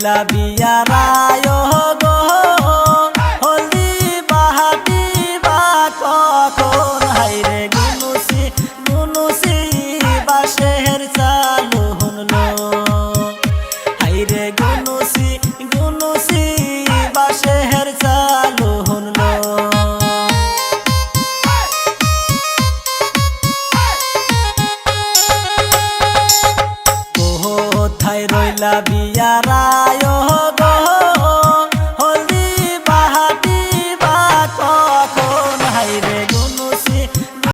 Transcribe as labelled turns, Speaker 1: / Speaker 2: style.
Speaker 1: রইলা বিয়ারায় গো হলদি বাহাতি বা কখন হাইরে গুনুসি গুনুসি বাঁশের চালু হুনলো হাইরে গুনুসি গুনুসি বাঁশের চালু হুনলো কোথায় রইলা